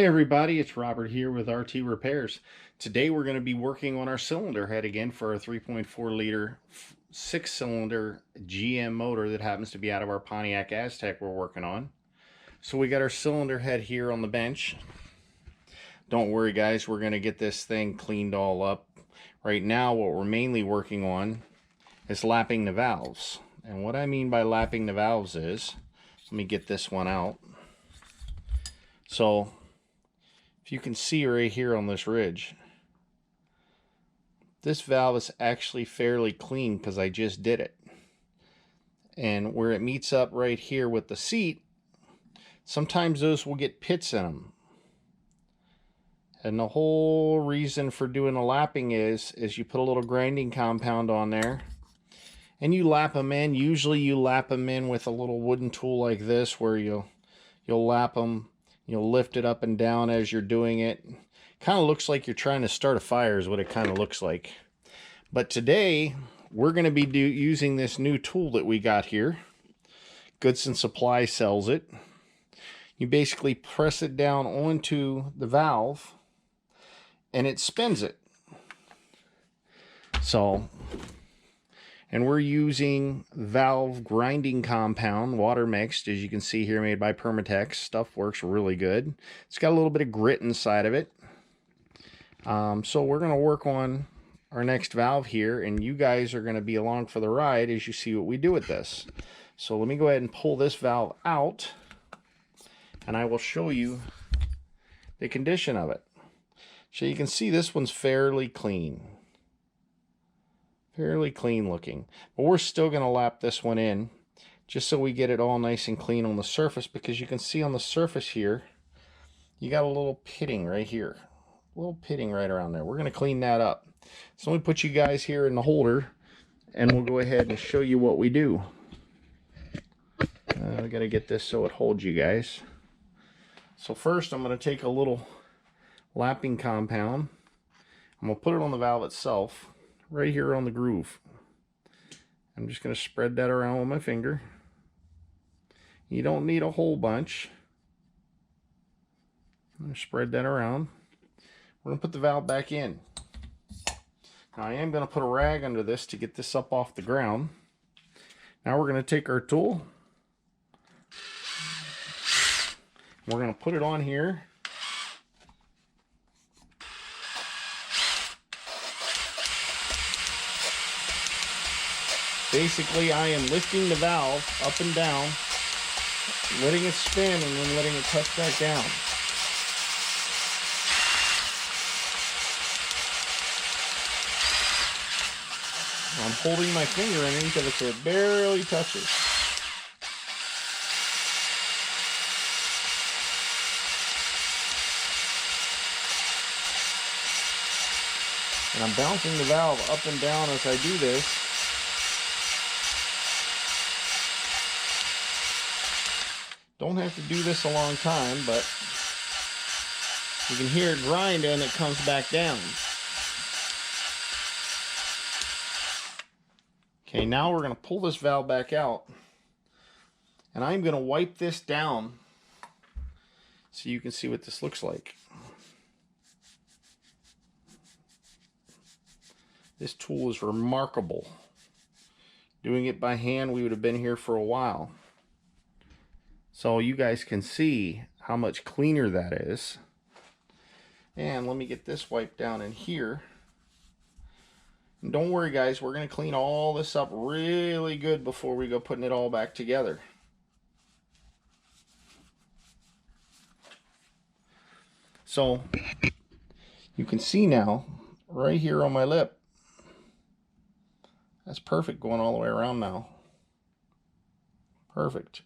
Hey everybody, it's Robert here with RT Repairs. Today we're going to be working on our cylinder head again for a 3.4 liter 6-cylinder GM motor that happens to be out of our Pontiac Aztek we're working on. So we got our cylinder head here on the bench. Don't worry guys, we're going to get this thing cleaned all up. Right now what we're mainly working on is lapping the valves. And what I mean by lapping the valves is, let me get this one out. So if you can see right here on this ridge, this valve is actually fairly clean because I just did it. And where it meets up right here with the seat, sometimes those will get pits in them. And the whole reason for doing a lapping is you put a little grinding compound on there and you lap them in. Usually you lap them in with a little wooden tool like this where you'll lap them. You'll lift it up and down as you're doing it. Kind of looks like you're trying to start a fire is what it kind of looks like. But today, we're going to be using this new tool that we got here. Goodson Supply sells it. You basically press it down onto the valve, and it spins it. And we're using valve grinding compound, water mixed, as you can see here, made by Permatex. Stuff works really good. It's got a little bit of grit inside of it. So we're going to work on our next valve here, and you guys are going to be along for the ride as you see what we do with this. So let me go ahead and pull this valve out, and I will show you the condition of it. So you can see this one's fairly clean. Fairly clean looking, but we're still going to lap this one in just so we get it all nice and clean on the surface, because you can see on the surface here you got a little pitting right here, a little pitting right around there. We're going to clean that up. So let me put you guys here in the holder and we'll go ahead and show you what we do. I got to get this so it holds you guys. So first I'm going to take a little lapping compound. I'm going to put it on the valve itself, right here on the groove. I'm just going to spread that around with my finger. You don't need a whole bunch. I'm going to spread that around. We're going to put the valve back in. Now I am going to put a rag under this to get this up off the ground. Now we're going to take our tool. We're going to put it on here. Basically, I am lifting the valve up and down, letting it spin, and then letting it touch back down. I'm holding my finger underneath of it so it barely touches. And I'm bouncing the valve up and down as I do this. Don't have to do this a long time, but you can hear it grind and it comes back down. Okay, now we're going to pull this valve back out, and I'm going to wipe this down so you can see what this looks like. This tool is remarkable. Doing it by hand, we would have been here for a while. So you guys can see how much cleaner that is. And let me get this wiped down in here. And don't worry guys, we're going to clean all this up really good before we go putting it all back together. So you can see now, right here on my lip, that's perfect, going all the way around now. Perfect.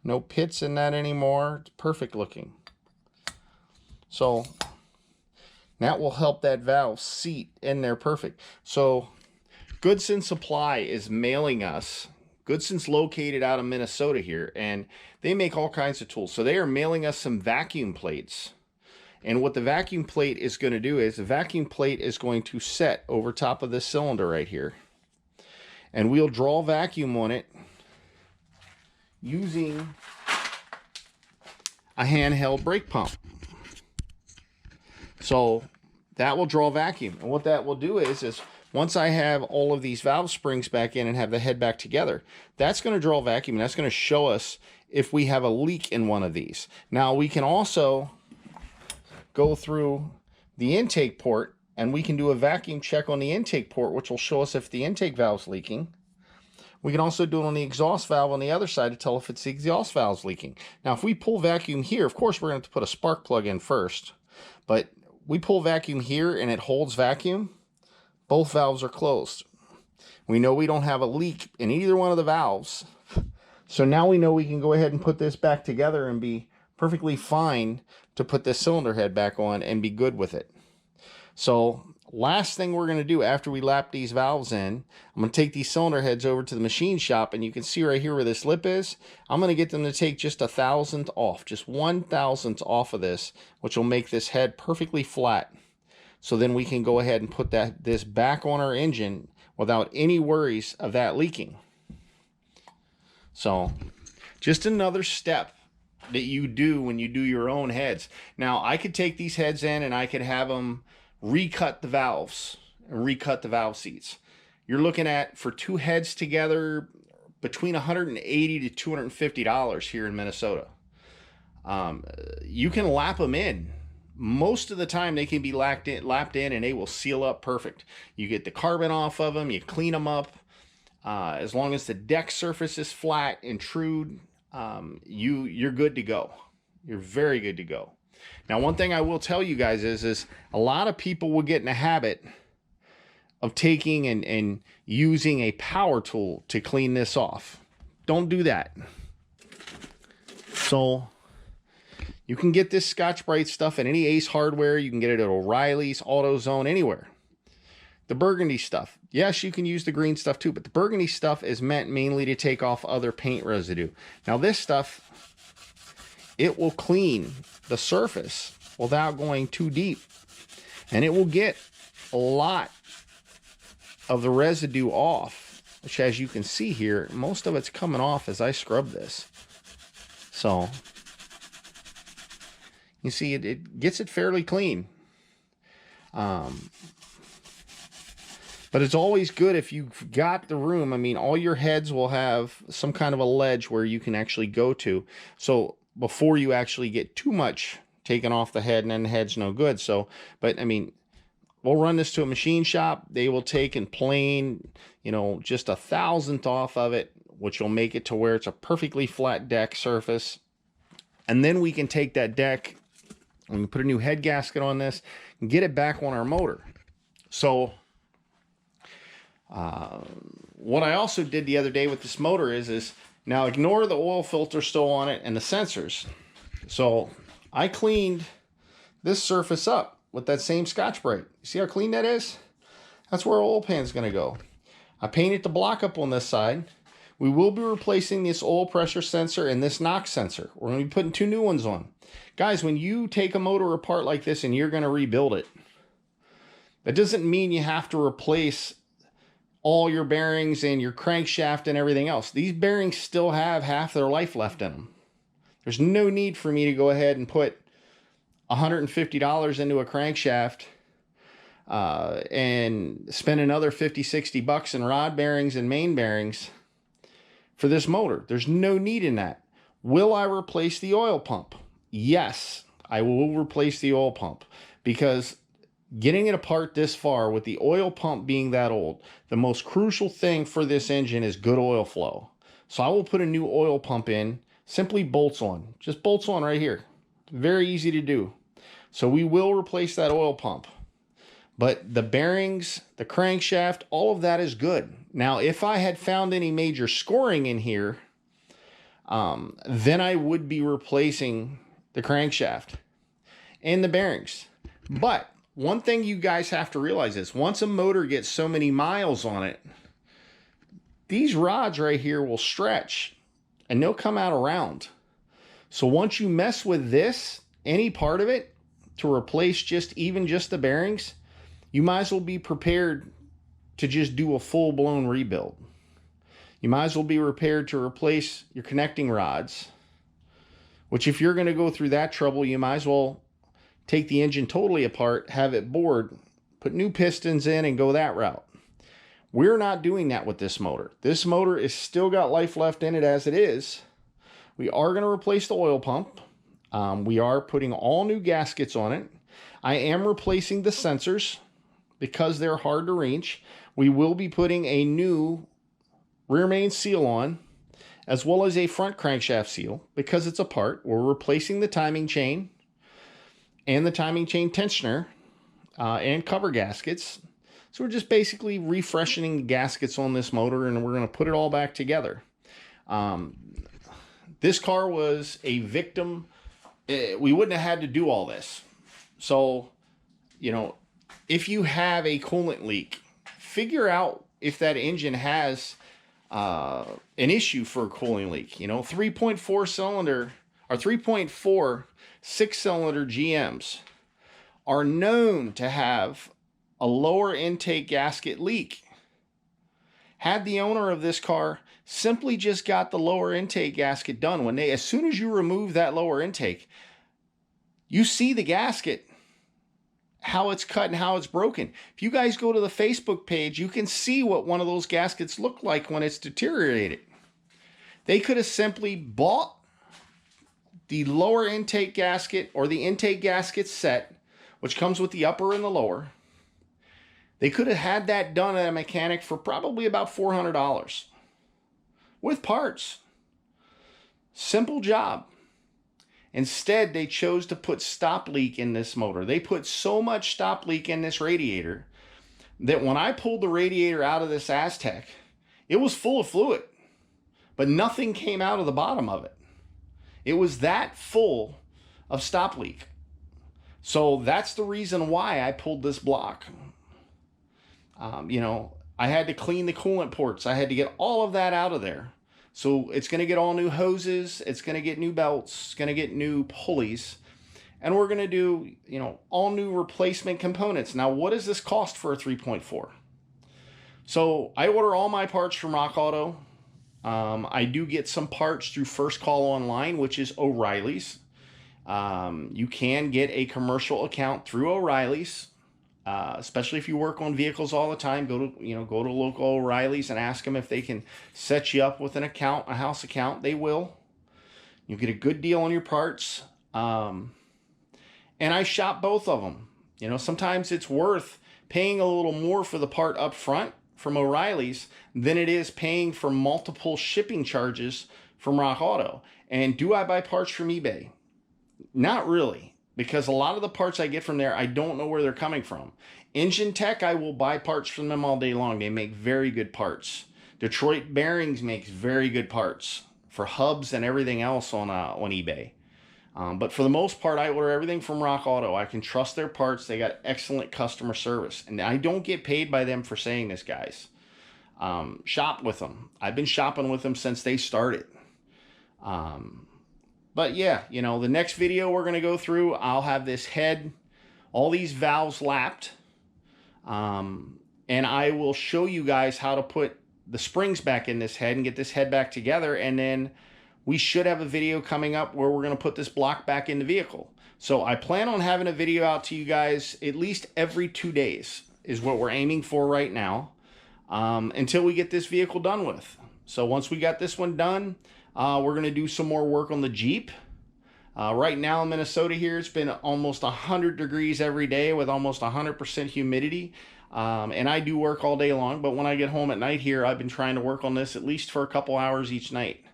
No pits in that anymore. It's perfect looking. So that will help that valve seat in there perfect. So Goodson Supply is mailing us. Goodson's located out of Minnesota here, and they make all kinds of tools. So they are mailing us some vacuum plates. And what the vacuum plate is going to do is the vacuum plate is going to set over top of this cylinder right here. And we'll draw vacuum on it using a handheld brake pump. So that will draw vacuum. And what that will do is once I have all of these valve springs back in and have the head back together, that's going to draw vacuum, and that's going to show us if we have a leak in one of these. Now we can also go through the intake port, and we can do a vacuum check on the intake port, which will show us if the intake valve's leaking. We can also do it on the exhaust valve on the other side to tell if it's the exhaust valve's leaking. Now, if we pull vacuum here, of course, we're going to have to put a spark plug in first. But we pull vacuum here and it holds vacuum, both valves are closed. We know we don't have a leak in either one of the valves. So now we know we can go ahead and put this back together and be perfectly fine to put this cylinder head back on and be good with it. So last thing we're going to do after we lap these valves in, I'm going to take these cylinder heads over to the machine shop, and you can see right here where this lip is. I'm going to get them to take just 1,000th off, just 1,000th off of this, which will make this head perfectly flat. So then we can go ahead and put this back on our engine without any worries of that leaking. So just another step that you do when you do your own heads. Now I could take these heads in and I could have them recut the valves and recut the valve seats. You're looking at, for two heads together, between $180 to $250 here in Minnesota. You can lap them in. Most of the time they can be lapped in and they will seal up perfect. You get the carbon off of them, you clean them up. As long as the deck surface is flat and true, you're good to go. You're very good to go. Now, one thing I will tell you guys is a lot of people will get in a habit of taking and using a power tool to clean this off. Don't do that. So you can get this Scotch-Brite stuff at any Ace Hardware. You can get it at O'Reilly's, AutoZone, anywhere. The burgundy stuff, yes, you can use the green stuff too, but the burgundy stuff is meant mainly to take off other paint residue. Now this stuff, it will clean the surface without going too deep, and it will get a lot of the residue off, which, as you can see here, most of it's coming off as I scrub this. So you see it gets it fairly clean. But it's always good if you've got the room. I mean, all your heads will have some kind of a ledge where you can actually go to. So before you actually get too much taken off the head, and then the head's no good. So, but I mean, we'll run this to a machine shop. They will take and plane, you know, just 1,000th off of it, which will make it to where it's a perfectly flat deck surface. And then we can take that deck and we put a new head gasket on this and get it back on our motor. So what I also did the other day with this motor is now ignore the oil filter still on it and the sensors. So I cleaned this surface up with that same Scotch-Brite. You see how clean that is? That's where our oil pan is going to go. I painted the block up on this side. We will be replacing this oil pressure sensor and this knock sensor. We're going to be putting two new ones on. Guys, when you take a motor apart like this and you're going to rebuild it, that doesn't mean you have to replace all your bearings and your crankshaft and everything else. These bearings still have half their life left in them. There's no need for me to go ahead and put $150 into a crankshaft and spend another $50, $60 in rod bearings and main bearings for this motor. There's no need in that. Will I replace the oil pump? Yes, I will replace the oil pump, because getting it apart this far with the oil pump being that old, the most crucial thing for this engine is good oil flow. So I will put a new oil pump in, simply bolts on, just bolts on right here. Very easy to do. So we will replace that oil pump. But the bearings, the crankshaft, all of that is good. Now, if I had found any major scoring in here, then I would be replacing the crankshaft and the bearings. But one thing you guys have to realize is once a motor gets so many miles on it, these rods right here will stretch and they'll come out around. So once you mess with this, any part of it, to replace even just the bearings, you might as well be prepared to just do a full-blown rebuild. You might as well be prepared to replace your connecting rods, Which, if you're going to go through that trouble, you might as well take the engine totally apart, have it bored, put new pistons in, and go that route. We're not doing that with this motor. This motor is still got life left in it as it is. We are going to replace the oil pump. We are putting all new gaskets on it. I am replacing the sensors because they're hard to reach. We will be putting a new rear main seal on, as well as a front crankshaft seal because it's a part. We're replacing the timing chain and the timing chain tensioner and cover gaskets. So we're just basically refreshing the gaskets on this motor, and we're going to put it all back together. This car was a victim. We wouldn't have had to do all this. So, you know, if you have a coolant leak, figure out if that engine has an issue for a cooling leak. You know, 3.4 cylinder or 3.4 6-cylinder GMs are known to have a lower intake gasket leak. Had the owner of this car simply just got the lower intake gasket done, as soon as you remove that lower intake, you see the gasket, how it's cut and how it's broken. If you guys go to the Facebook page, you can see what one of those gaskets look like when it's deteriorated. They could have simply bought the lower intake gasket or the intake gasket set, which comes with the upper and the lower. They could have had that done at a mechanic for probably about $400 with parts. Simple job. Instead, they chose to put stop leak in this motor. They put so much stop leak in this radiator that when I pulled the radiator out of this Aztek, it was full of fluid, but nothing came out of the bottom of it. It was that full of stop leak. So that's the reason why I pulled this block. You know, I had to clean the coolant ports. I had to get all of that out of there. So it's going to get all new hoses. It's going to get new belts. It's going to get new pulleys. And we're going to do, you know, all new replacement components. Now, what does this cost for a 3.4? So I order all my parts from Rock Auto. I do get some parts through First Call Online, which is O'Reilly's. You can get a commercial account through O'Reilly's. Especially if you work on vehicles all the time, go to local O'Reilly's and ask them if they can set you up with an account, a house account. They will. You'll get a good deal on your parts. And I shop both of them. You know, sometimes it's worth paying a little more for the part up front from O'Reilly's than it is paying for multiple shipping charges from Rock Auto. And do I buy parts from eBay? Not really. Because a lot of the parts I get from there, I don't know where they're coming from. Engine Tech, I will buy parts from them all day long. They make very good parts. Detroit Bearings makes very good parts for hubs and everything else on eBay. But for the most part, I order everything from Rock Auto. I can trust their parts. They got excellent customer service. And I don't get paid by them for saying this, guys. Shop with them. I've been shopping with them since they started. But yeah, you know, the next video we're going to go through, I'll have this head, all these valves lapped. And I will show you guys how to put the springs back in this head and get this head back together. And then we should have a video coming up where we're going to put this block back in the vehicle. So I plan on having a video out to you guys at least every 2 days is what we're aiming for right now, until we get this vehicle done with. So once we got this one done, we're going to do some more work on the Jeep. Right now in Minnesota here, it's been almost 100 degrees every day with almost 100% humidity. And I do work all day long, but when I get home at night here, I've been trying to work on this at least for a couple hours each night.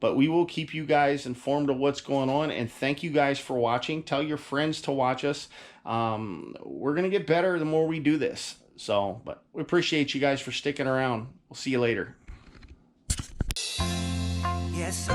But we will keep you guys informed of what's going on, and thank you guys for watching. Tell your friends to watch us. We're going to get better the more we do this. So, but we appreciate you guys for sticking around. We'll see you later. Yes,